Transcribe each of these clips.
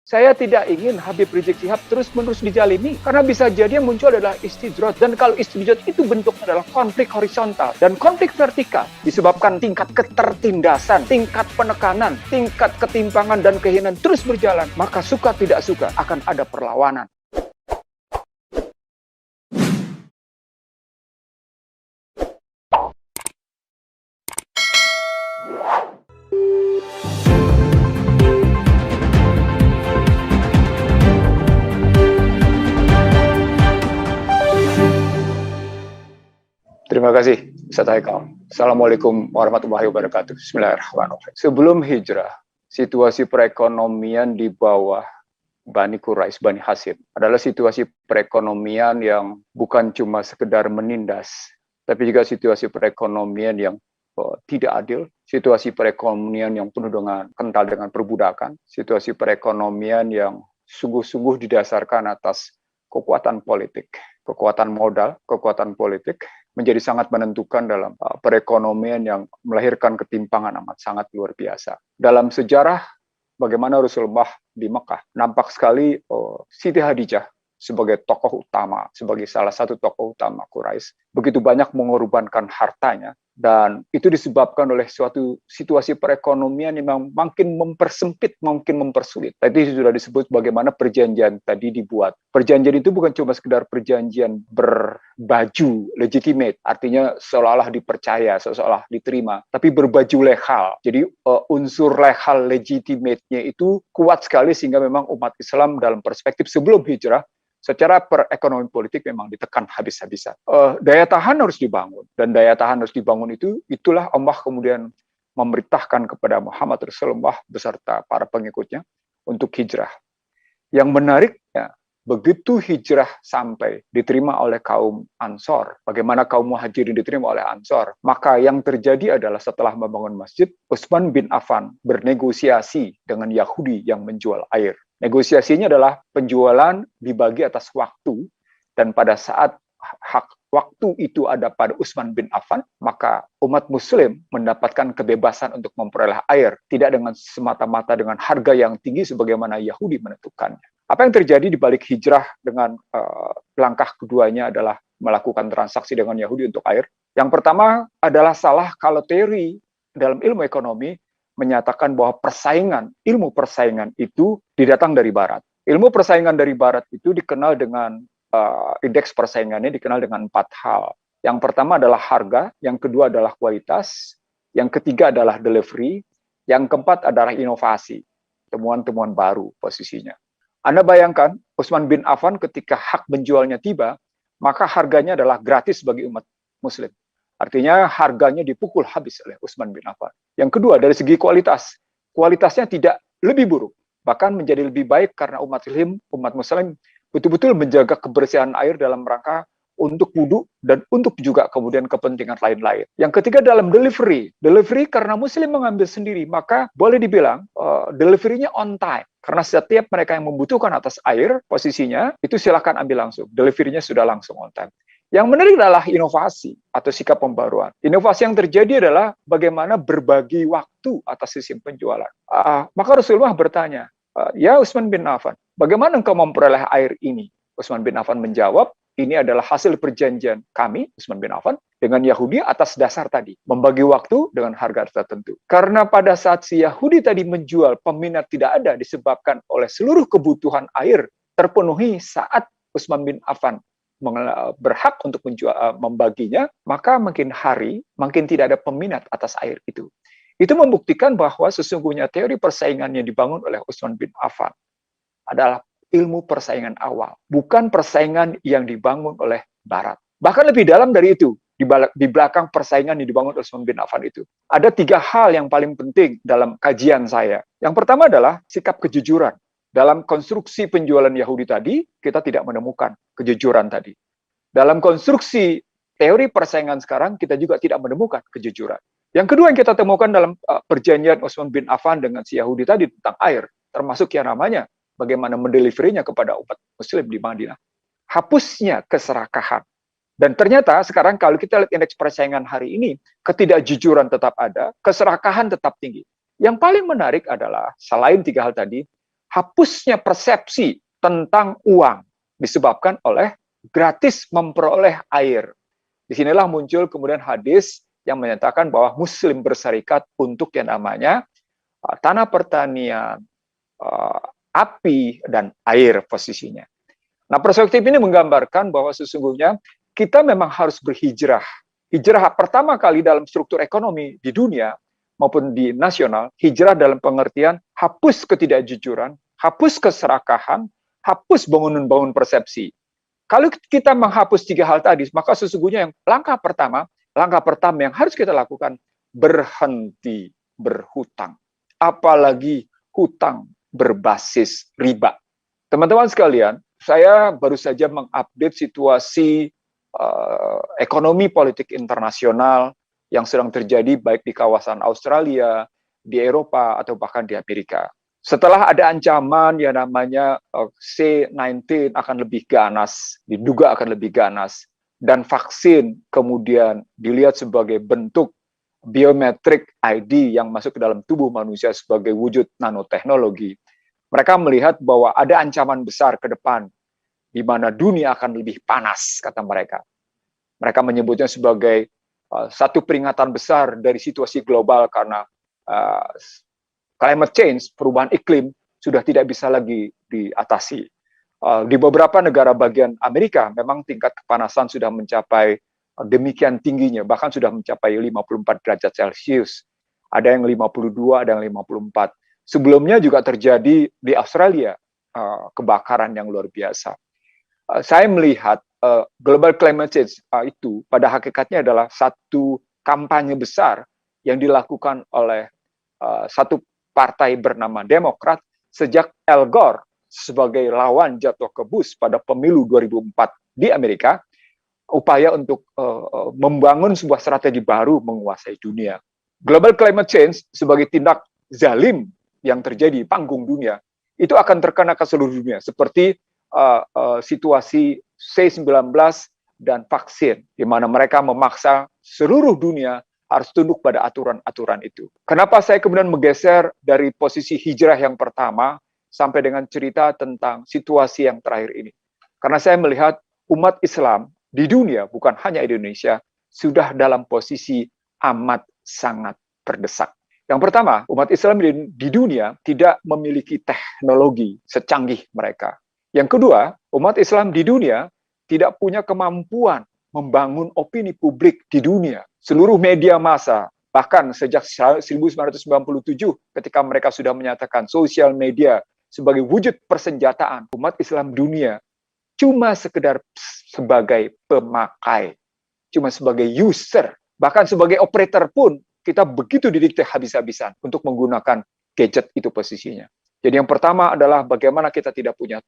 Saya tidak ingin Habib Rizik Syihab terus-menerus dijalimi, karena bisa jadi yang muncul adalah istidrat. Dan kalau istidrat itu bentuknya adalah konflik horizontal dan konflik vertikal, disebabkan tingkat ketertindasan, tingkat penekanan, tingkat ketimpangan dan kehinaan terus berjalan, maka suka tidak suka akan ada perlawanan. Terima kasih, Ustaz Haikal. Assalamualaikum warahmatullahi wabarakatuh. Bismillahirrahmanirrahim. Sebelum hijrah, situasi perekonomian di bawah Bani Quraisy, Bani Hashim adalah situasi perekonomian yang bukan cuma sekedar menindas, tapi juga situasi perekonomian yang tidak adil, situasi perekonomian yang penuh dengan kental dengan perbudakan, situasi perekonomian yang sungguh-sungguh didasarkan atas kekuatan politik, kekuatan modal, kekuatan politik, menjadi sangat menentukan dalam perekonomian yang melahirkan ketimpangan amat sangat luar biasa. Dalam sejarah bagaimana Rasulullah di Mekah, nampak sekali Siti Khadijah sebagai tokoh utama, sebagai salah satu tokoh utama Quraisy, begitu banyak mengorbankan hartanya, dan itu disebabkan oleh suatu situasi perekonomian yang makin mempersempit, makin mempersulit. Tadi sudah disebut bagaimana perjanjian tadi dibuat. Perjanjian itu bukan cuma sekedar perjanjian berbaju legitimate, artinya seolah-olah dipercaya, seolah-olah diterima, tapi berbaju legal. Jadi unsur legal legitimate-nya itu kuat sekali sehingga memang umat Islam dalam perspektif sebelum hijrah secara perekonomian politik memang ditekan habis-habisan. Daya tahan harus dibangun, dan daya tahan harus dibangun itulah Allah kemudian memerintahkan kepada Muhammad Rasulullah beserta para pengikutnya untuk hijrah. Yang menariknya, begitu hijrah sampai diterima oleh kaum Ansor, bagaimana kaum Muhajirin diterima oleh Ansor, maka yang terjadi adalah setelah membangun masjid, Utsman bin Affan bernegosiasi dengan Yahudi yang menjual air. Negosiasinya adalah penjualan dibagi atas waktu, dan pada saat hak waktu itu ada pada Utsman bin Affan, maka umat muslim mendapatkan kebebasan untuk memperoleh air, tidak dengan semata-mata dengan harga yang tinggi sebagaimana Yahudi menentukannya. Apa yang terjadi di balik hijrah dengan langkah keduanya adalah melakukan transaksi dengan Yahudi untuk air. Yang pertama adalah salah kalau teori dalam ilmu ekonomi menyatakan bahwa ilmu persaingan itu didatang dari Barat. Ilmu persaingan dari Barat itu dikenal dengan indeks persaingannya dikenal dengan 4 hal. Yang pertama adalah harga, yang kedua adalah kualitas, yang ketiga adalah delivery, yang keempat adalah inovasi, temuan-temuan baru posisinya. Anda bayangkan, Utsman bin Affan ketika hak menjualnya tiba, maka harganya adalah gratis bagi umat muslim. Artinya harganya dipukul habis oleh Utsman bin Affan. Yang kedua, dari segi kualitas. Kualitasnya tidak lebih buruk, bahkan menjadi lebih baik karena umat muslim betul-betul menjaga kebersihan air dalam rangka untuk wudhu dan untuk juga kemudian kepentingan lain-lain. Yang ketiga dalam delivery. Delivery karena muslim mengambil sendiri, maka boleh dibilang delivery-nya on time. Karena setiap mereka yang membutuhkan atas air, posisinya, itu silakan ambil langsung. Delivery-nya sudah langsung on time. Yang menarik adalah inovasi atau sikap pembaruan. Inovasi yang terjadi adalah bagaimana berbagi waktu atas sistem penjualan. Maka Rasulullah bertanya, ya Utsman bin Affan, bagaimana engkau memperoleh air ini? Utsman bin Affan menjawab, ini adalah hasil perjanjian kami, Utsman bin Affan, dengan Yahudi atas dasar tadi, membagi waktu dengan harga tertentu. Karena pada saat si Yahudi tadi menjual, peminat tidak ada disebabkan oleh seluruh kebutuhan air terpenuhi saat Utsman bin Affan berhak untuk membaginya, maka makin hari makin tidak ada peminat atas air itu. Itu membuktikan bahwa sesungguhnya teori persaingan yang dibangun oleh Utsman bin Affan adalah ilmu persaingan awal, bukan persaingan yang dibangun oleh Barat. Bahkan lebih dalam dari itu, di belakang persaingan yang dibangun oleh Utsman bin Affan itu. Ada 3 hal yang paling penting dalam kajian saya. Yang pertama adalah sikap kejujuran. Dalam konstruksi penjualan Yahudi tadi, kita tidak menemukan kejujuran tadi. Dalam konstruksi teori persaingan sekarang, kita juga tidak menemukan kejujuran. Yang kedua yang kita temukan dalam perjanjian Utsman bin Affan dengan si Yahudi tadi tentang air, termasuk yang namanya bagaimana mendeliverinya kepada umat muslim di Madinah. Hapusnya keserakahan. Dan ternyata sekarang kalau kita lihat indeks persaingan hari ini, ketidakjujuran tetap ada, keserakahan tetap tinggi. Yang paling menarik adalah, selain 3 hal tadi, hapusnya persepsi tentang uang disebabkan oleh gratis memperoleh air. Disinilah muncul kemudian hadis yang menyatakan bahwa Muslim berserikat untuk yang namanya tanah pertanian, api, dan air posisinya. Nah, perspektif ini menggambarkan bahwa sesungguhnya kita memang harus berhijrah. Hijrah pertama kali dalam struktur ekonomi di dunia maupun di nasional, hijrah dalam pengertian hapus ketidakjujuran, hapus keserakahan, hapus bangunan-bangunan persepsi. Kalau kita menghapus tiga hal tadi, maka sesungguhnya yang langkah pertama yang harus kita lakukan, berhenti berhutang. Apalagi hutang berbasis riba. Teman-teman sekalian, saya baru saja mengupdate situasi ekonomi politik internasional yang sedang terjadi baik di kawasan Australia, di Eropa, atau bahkan di Amerika. Setelah ada ancaman yang namanya C-19 akan lebih ganas, diduga akan lebih ganas, dan vaksin kemudian dilihat sebagai bentuk biometrik ID yang masuk ke dalam tubuh manusia sebagai wujud nanoteknologi, mereka melihat bahwa ada ancaman besar ke depan, di mana dunia akan lebih panas, kata mereka. Mereka menyebutnya sebagai satu peringatan besar dari situasi global karena climate change, perubahan iklim, sudah tidak bisa lagi diatasi. Di beberapa negara bagian Amerika, memang tingkat kepanasan sudah mencapai demikian tingginya, bahkan sudah mencapai 54 derajat Celcius. Ada yang 52, ada yang 54. Sebelumnya juga terjadi di Australia, kebakaran yang luar biasa. Saya melihat global climate change itu pada hakikatnya adalah satu kampanye besar yang dilakukan oleh satu partai bernama Demokrat sejak Al Gore sebagai lawan jatuh ke Bush pada pemilu 2004 di Amerika, upaya untuk membangun sebuah strategi baru menguasai dunia. Global climate change sebagai tindak zalim yang terjadi di panggung dunia, itu akan terkena ke seluruh dunia, seperti situasi C-19 dan vaksin, di mana mereka memaksa seluruh dunia harus tunduk pada aturan-aturan itu. Kenapa saya kemudian menggeser dari posisi hijrah yang pertama sampai dengan cerita tentang situasi yang terakhir ini? Karena saya melihat umat Islam di dunia, bukan hanya Indonesia, sudah dalam posisi amat sangat terdesak. Yang pertama, umat Islam di dunia tidak memiliki teknologi secanggih mereka. Yang kedua, umat Islam di dunia tidak punya kemampuan membangun opini publik di dunia. Seluruh media massa, bahkan sejak 1997 ketika mereka sudah menyatakan sosial media sebagai wujud persenjataan, umat Islam dunia cuma sekedar sebagai pemakai, cuma sebagai user, bahkan sebagai operator pun kita begitu didikte habis-habisan untuk menggunakan gadget itu posisinya. Jadi yang pertama adalah bagaimana kita tidak punya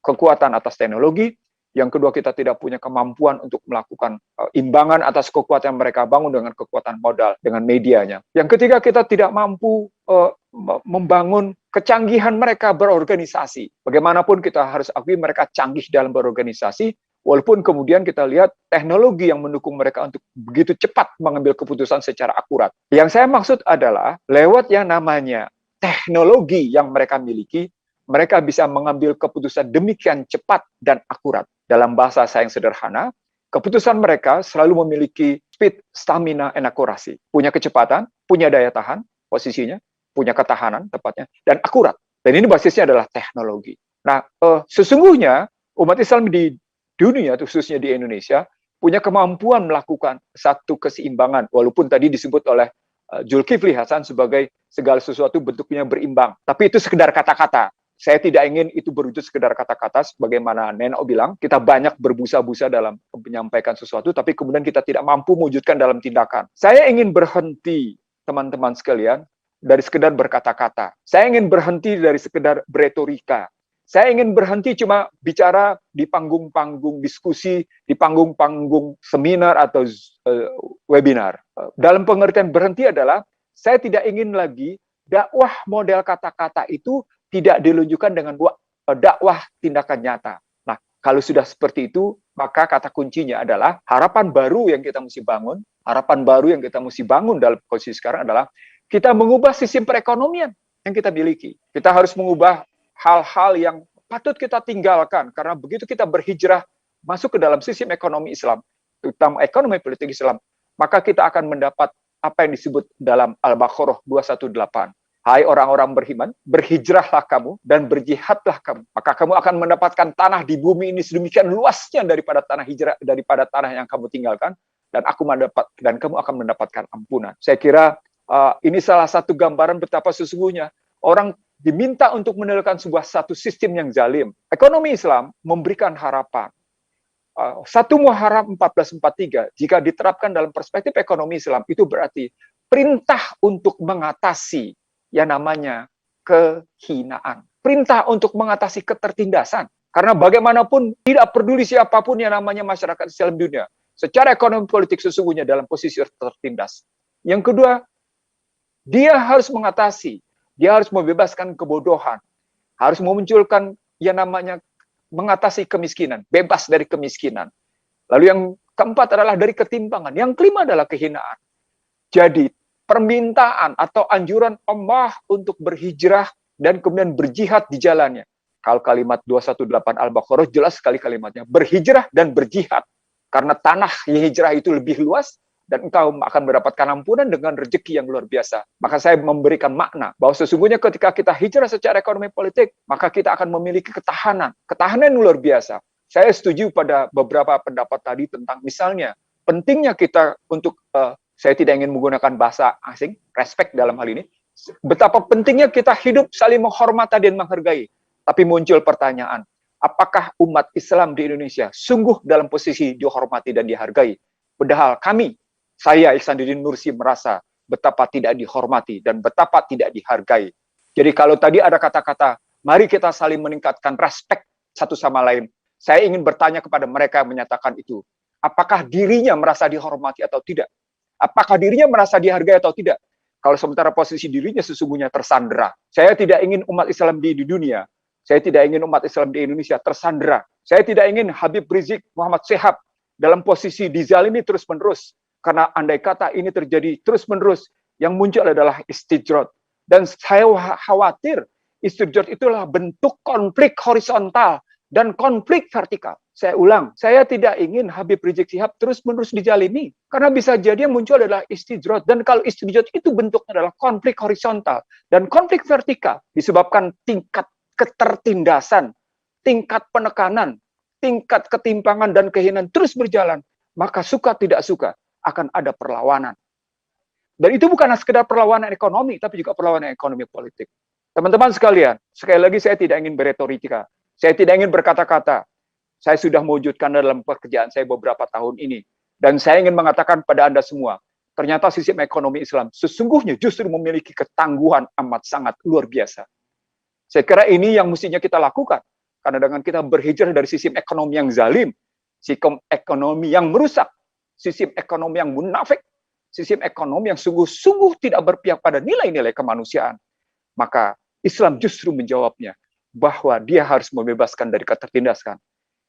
kekuatan atas teknologi. Yang kedua, kita tidak punya kemampuan untuk melakukan imbangan atas kekuatan yang mereka bangun dengan kekuatan modal, dengan medianya. Yang ketiga, kita tidak mampu membangun kecanggihan mereka berorganisasi. Bagaimanapun kita harus akui mereka canggih dalam berorganisasi, walaupun kemudian kita lihat teknologi yang mendukung mereka untuk begitu cepat mengambil keputusan secara akurat. Yang saya maksud adalah lewat yang namanya teknologi yang mereka miliki, mereka bisa mengambil keputusan demikian cepat dan akurat. Dalam bahasa saya yang sederhana, keputusan mereka selalu memiliki speed, stamina, and akurasi. Punya kecepatan, punya daya tahan, posisinya, punya ketahanan, tepatnya, dan akurat. Dan ini basisnya adalah teknologi. Nah, sesungguhnya umat Islam di dunia, khususnya di Indonesia, punya kemampuan melakukan satu keseimbangan, walaupun tadi disebut oleh Zulkifli Hasan sebagai segala sesuatu bentuknya berimbang. Tapi itu sekedar kata-kata. Saya tidak ingin itu berwujud sekedar kata-kata, sebagaimana Neno bilang, kita banyak berbusa-busa dalam menyampaikan sesuatu, tapi kemudian kita tidak mampu mewujudkan dalam tindakan. Saya ingin berhenti, teman-teman sekalian, dari sekedar berkata-kata. Saya ingin berhenti dari sekedar beretorika. Saya ingin berhenti cuma bicara di panggung-panggung diskusi, di panggung-panggung seminar atau webinar. Dalam pengertian berhenti adalah, saya tidak ingin lagi dakwah model kata-kata itu tidak dilunjukkan dengan dakwah tindakan nyata. Nah, kalau sudah seperti itu, maka kata kuncinya adalah harapan baru yang kita mesti bangun. Harapan baru yang kita mesti bangun dalam posisi sekarang adalah kita mengubah sistem perekonomian. yang kita miliki. Kita harus mengubah hal-hal yang patut kita tinggalkan, karena begitu kita berhijrah masuk ke dalam sistem ekonomi Islam, terutama ekonomi politik Islam, maka kita akan mendapat apa yang disebut dalam Al-Baqarah 218. Hai orang-orang beriman, berhijrahlah kamu dan berjihadlah kamu. Maka kamu akan mendapatkan tanah di bumi ini sedemikian luasnya daripada tanah hijrah, daripada tanah yang kamu tinggalkan, dan kamu akan mendapatkan ampunan. Saya kira ini salah satu gambaran betapa sesungguhnya orang diminta untuk meninggalkan satu sistem yang zalim. Ekonomi Islam memberikan harapan. 1 Muharram 1443, jika diterapkan dalam perspektif ekonomi Islam, itu berarti perintah untuk mengatasi yang namanya kehinaan. Perintah untuk mengatasi ketertindasan. Karena bagaimanapun tidak peduli siapapun yang namanya masyarakat Islam dunia, secara ekonomi politik sesungguhnya dalam posisi tertindas. Yang kedua, dia harus mengatasi, dia harus membebaskan kebodohan, harus memunculkan yang namanya mengatasi kemiskinan, bebas dari kemiskinan. Lalu yang keempat adalah dari ketimpangan. Yang kelima adalah kehinaan. Jadi, permintaan atau anjuran Allah untuk berhijrah dan kemudian berjihad di jalannya. Kalau kalimat 218 Al-Baqarah jelas sekali kalimatnya, berhijrah dan berjihad. Karena tanah hijrah itu lebih luas, dan engkau akan mendapatkan ampunan dengan rezeki yang luar biasa. Maka saya memberikan makna bahwa sesungguhnya ketika kita hijrah secara ekonomi politik, maka kita akan memiliki ketahanan. Ketahanan yang luar biasa. Saya setuju pada beberapa pendapat tadi tentang misalnya pentingnya kita untuk saya tidak ingin menggunakan bahasa asing, respect dalam hal ini. Betapa pentingnya kita hidup saling menghormati dan menghargai. Tapi muncul pertanyaan, apakah umat Islam di Indonesia sungguh dalam posisi dihormati dan dihargai? Padahal saya Ihsanuddin Nursi merasa betapa tidak dihormati dan betapa tidak dihargai. Jadi kalau tadi ada kata-kata, mari kita saling meningkatkan respect satu sama lain. Saya ingin bertanya kepada mereka yang menyatakan itu. Apakah dirinya merasa dihormati atau tidak? Apakah dirinya merasa dihargai atau tidak? Kalau sementara posisi dirinya sesungguhnya tersandera. Saya tidak ingin umat Islam di dunia. Saya tidak ingin umat Islam di Indonesia tersandera. Saya tidak ingin Habib Rizik Muhammad Syihab dalam posisi dizalimi terus-menerus. Karena andai kata ini terjadi terus-menerus, yang muncul adalah istijrad. Dan saya khawatir istijrad itulah bentuk konflik horizontal dan konflik vertikal. Saya ulang, saya tidak ingin Habib Rizik Syihab terus-menerus dijalimi. Karena bisa jadi yang muncul adalah istijrad. Dan kalau istijrad itu bentuknya adalah konflik horizontal dan konflik vertikal, disebabkan tingkat ketertindasan, tingkat penekanan, tingkat ketimpangan dan kehinaan terus berjalan, maka suka tidak suka akan ada perlawanan. Dan itu bukan sekedar perlawanan ekonomi, tapi juga perlawanan ekonomi politik. Teman-teman sekalian, sekali lagi saya tidak ingin berretorika. Saya tidak ingin berkata-kata. Saya sudah mewujudkan dalam pekerjaan saya beberapa tahun ini. Dan saya ingin mengatakan pada Anda semua, ternyata sistem ekonomi Islam sesungguhnya justru memiliki ketangguhan amat sangat luar biasa. Saya kira ini yang mestinya kita lakukan. Karena dengan kita berhijrah dari sistem ekonomi yang zalim, sistem ekonomi yang merusak, sistem ekonomi yang munafik, sistem ekonomi yang sungguh-sungguh tidak berpihak pada nilai-nilai kemanusiaan, maka Islam justru menjawabnya bahwa dia harus membebaskan dari ketertindasan.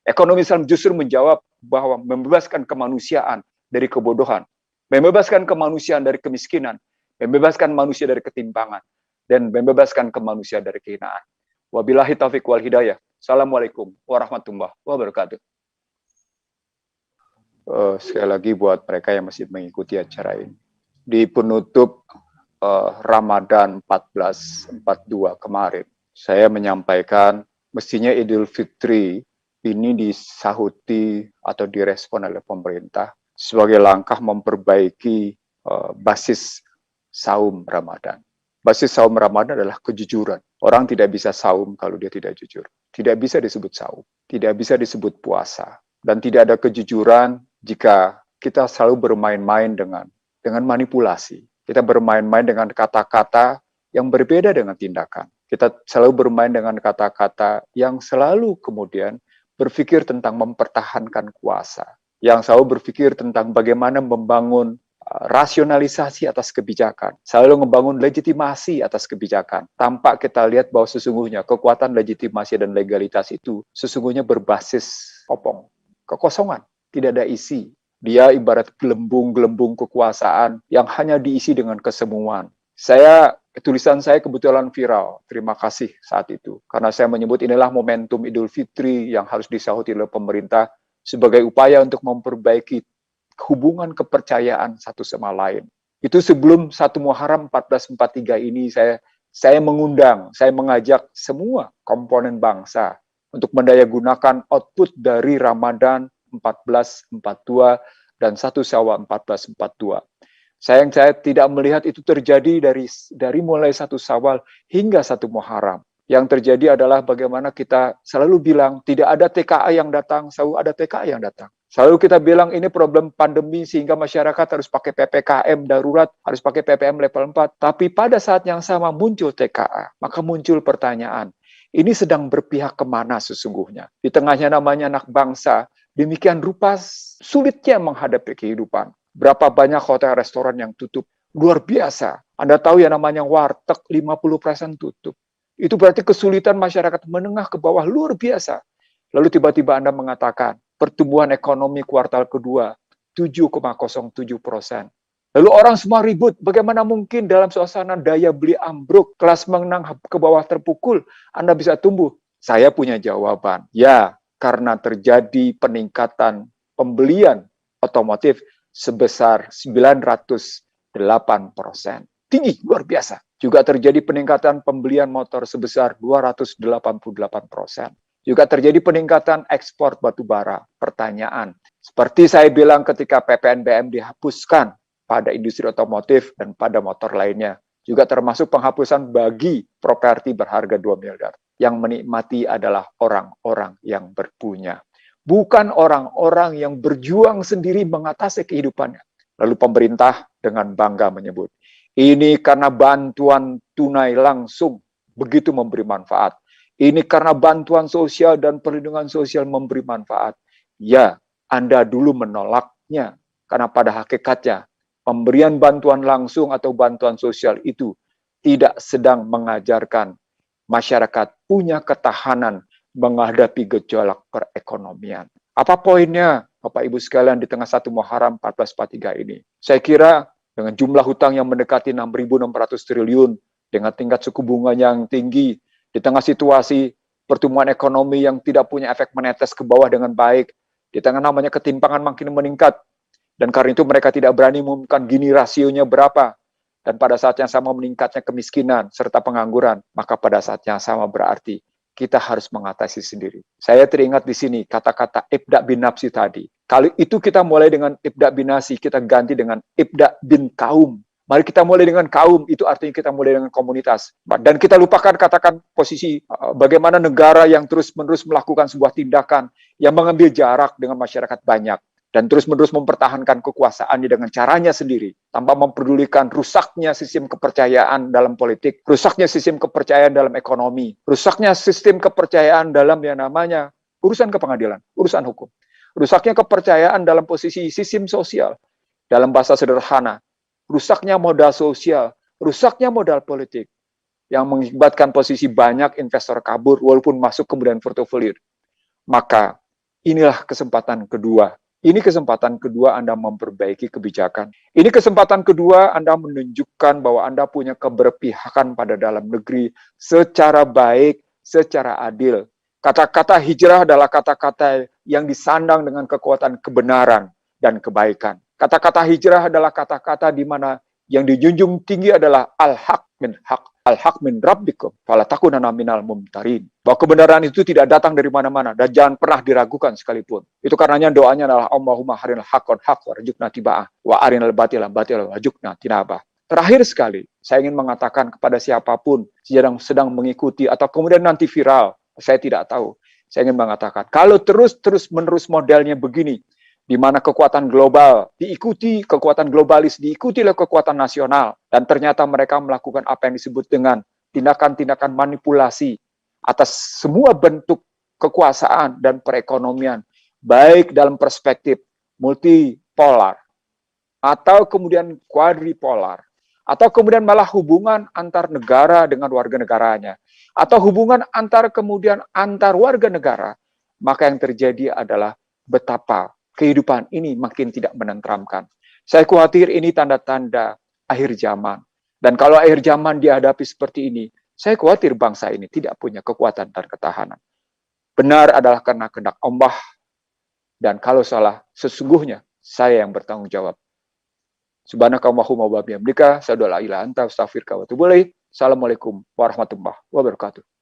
Ekonomi Islam justru menjawab bahwa membebaskan kemanusiaan dari kebodohan, membebaskan kemanusiaan dari kemiskinan, membebaskan manusia dari ketimpangan, dan membebaskan kemanusiaan dari kehinaan. Wabillahi taufiq wal hidayah. Assalamualaikum warahmatullahi wabarakatuh. Sekali lagi buat mereka yang masih mengikuti acara ini. Di penutup Ramadan 1442 kemarin, saya menyampaikan mestinya Idul Fitri ini disahuti atau direspon oleh pemerintah sebagai langkah memperbaiki basis saum Ramadan. Basis saum Ramadan adalah kejujuran. Orang tidak bisa saum kalau dia tidak jujur. Tidak bisa disebut saum, tidak bisa disebut puasa. Dan tidak ada kejujuran jika kita selalu bermain-main dengan manipulasi. Kita bermain-main dengan kata-kata yang berbeda dengan tindakan. Kita selalu bermain dengan kata-kata yang selalu kemudian berpikir tentang mempertahankan kuasa, yang selalu berpikir tentang bagaimana membangun rasionalisasi atas kebijakan, selalu membangun legitimasi atas kebijakan, tanpa kita lihat bahwa sesungguhnya kekuatan legitimasi dan legalitas itu sesungguhnya berbasis kopong, kekosongan, tidak ada isi. Dia ibarat gelembung-gelembung kekuasaan yang hanya diisi dengan kesemuan. Saya Tulisan saya kebetulan viral, terima kasih saat itu. Karena saya menyebut inilah momentum Idul Fitri yang harus disahuti oleh pemerintah sebagai upaya untuk memperbaiki hubungan kepercayaan satu sama lain. Itu sebelum 1 Muharram 1443 ini saya mengundang, saya mengajak semua komponen bangsa untuk mendayagunakan output dari Ramadan 1442 dan 1 Syawal 1442. Sayang saya tidak melihat itu terjadi dari mulai 1 Syawal hingga 1 Muharram. Yang terjadi adalah bagaimana kita selalu bilang tidak ada TKA yang datang, selalu ada TKA yang datang. Selalu kita bilang ini problem pandemi sehingga masyarakat harus pakai PPKM darurat, harus pakai PPM level 4. Tapi pada saat yang sama muncul TKA, maka muncul pertanyaan, ini sedang berpihak kemana sesungguhnya? Di tengahnya namanya anak bangsa, demikian rupa sulitnya menghadapi kehidupan. Berapa banyak hotel restoran yang tutup? Luar biasa. Anda tahu yang namanya warteg 50% tutup. Itu berarti kesulitan masyarakat menengah ke bawah luar biasa. Lalu tiba-tiba Anda mengatakan, pertumbuhan ekonomi kuartal kedua 7,07%. Lalu orang semua ribut, bagaimana mungkin dalam suasana daya beli ambruk, kelas menengah ke bawah terpukul, Anda bisa tumbuh? Saya punya jawaban. Ya, karena terjadi peningkatan pembelian otomotif sebesar 908%. Tinggi, luar biasa. Juga terjadi peningkatan pembelian motor sebesar 288%. Juga terjadi peningkatan ekspor batu bara. Pertanyaan, seperti saya bilang ketika PPNBM dihapuskan pada industri otomotif dan pada motor lainnya, juga termasuk penghapusan bagi properti berharga 2 miliar. Yang menikmati adalah orang-orang yang berpunya. Bukan orang-orang yang berjuang sendiri mengatasi kehidupannya. Lalu pemerintah dengan bangga menyebut, ini karena bantuan tunai langsung begitu memberi manfaat. Ini karena bantuan sosial dan perlindungan sosial memberi manfaat. Ya, Anda dulu menolaknya. Karena pada hakikatnya, pemberian bantuan langsung atau bantuan sosial itu tidak sedang mengajarkan masyarakat punya ketahanan menghadapi gejolak perekonomian. Apa poinnya, Bapak Ibu sekalian, di tengah 1 Muharram 1443 ini? Saya kira dengan jumlah hutang yang mendekati 6.600 triliun, dengan tingkat suku bunga yang tinggi, di tengah situasi pertumbuhan ekonomi yang tidak punya efek menetes ke bawah dengan baik, di tengah namanya ketimpangan makin meningkat, dan karena itu mereka tidak berani mengumumkan gini rasionya berapa, dan pada saat yang sama meningkatnya kemiskinan serta pengangguran, maka pada saat yang sama berarti kita harus mengatasi sendiri. Saya teringat di sini kata-kata ibda bin nafsi tadi. Kali itu kita mulai dengan ibda bin nafsi, kita ganti dengan ibda bin kaum. Mari kita mulai dengan kaum, itu artinya kita mulai dengan komunitas. Dan kita lupakan katakan posisi bagaimana negara yang terus-menerus melakukan sebuah tindakan yang mengambil jarak dengan masyarakat banyak. Dan terus-menerus mempertahankan kekuasaannya dengan caranya sendiri, tanpa memperdulikan rusaknya sistem kepercayaan dalam politik, rusaknya sistem kepercayaan dalam ekonomi, rusaknya sistem kepercayaan dalam yang namanya urusan kepengadilan, urusan hukum, rusaknya kepercayaan dalam posisi sistem sosial, dalam bahasa sederhana, rusaknya modal sosial, rusaknya modal politik, yang mengakibatkan posisi banyak investor kabur walaupun masuk kemudian portofolio. Maka inilah kesempatan kedua. Ini kesempatan kedua Anda memperbaiki kebijakan. Ini kesempatan kedua Anda menunjukkan bahwa Anda punya keberpihakan pada dalam negeri secara baik, secara adil. Kata-kata hijrah adalah kata-kata yang disandang dengan kekuatan kebenaran dan kebaikan. Kata-kata hijrah adalah kata-kata di mana yang dijunjung tinggi adalah al-haq min haq. Al-haq min rabbikum, fala takunanna minal mumtarin. Bahwa kebenaran itu tidak datang dari mana-mana dan jangan pernah diragukan sekalipun. Itu karenanya doanya adalah Allahumma harinal haqqan haqq warzuqna tiba'ah wa arinal batila batila warzuqna tinabah. Terakhir sekali, saya ingin mengatakan kepada siapapun yang sedang mengikuti atau kemudian nanti viral, saya tidak tahu. Saya ingin mengatakan, kalau terus-menerus modelnya begini, di mana kekuatan global diikuti, kekuatan globalis diikuti oleh kekuatan nasional, dan ternyata mereka melakukan apa yang disebut dengan tindakan-tindakan manipulasi atas semua bentuk kekuasaan dan perekonomian, baik dalam perspektif multipolar, atau kemudian quadripolar, atau kemudian malah hubungan antar negara dengan warga negaranya, atau hubungan antar warga negara, maka yang terjadi adalah betapa kehidupan ini makin tidak menenteramkan. Saya khawatir ini tanda-tanda akhir zaman. Dan kalau akhir zaman dihadapi seperti ini, saya khawatir bangsa ini tidak punya kekuatan dan ketahanan. Benar adalah karena kehendak Allah, dan kalau salah, sesungguhnya saya yang bertanggung jawab. Subhanakallahumma wa bihamdika, asyhadu an la ilaha illa anta, astaghfiruka wa atubu ilaik. Assalamualaikum warahmatullahi wabarakatuh.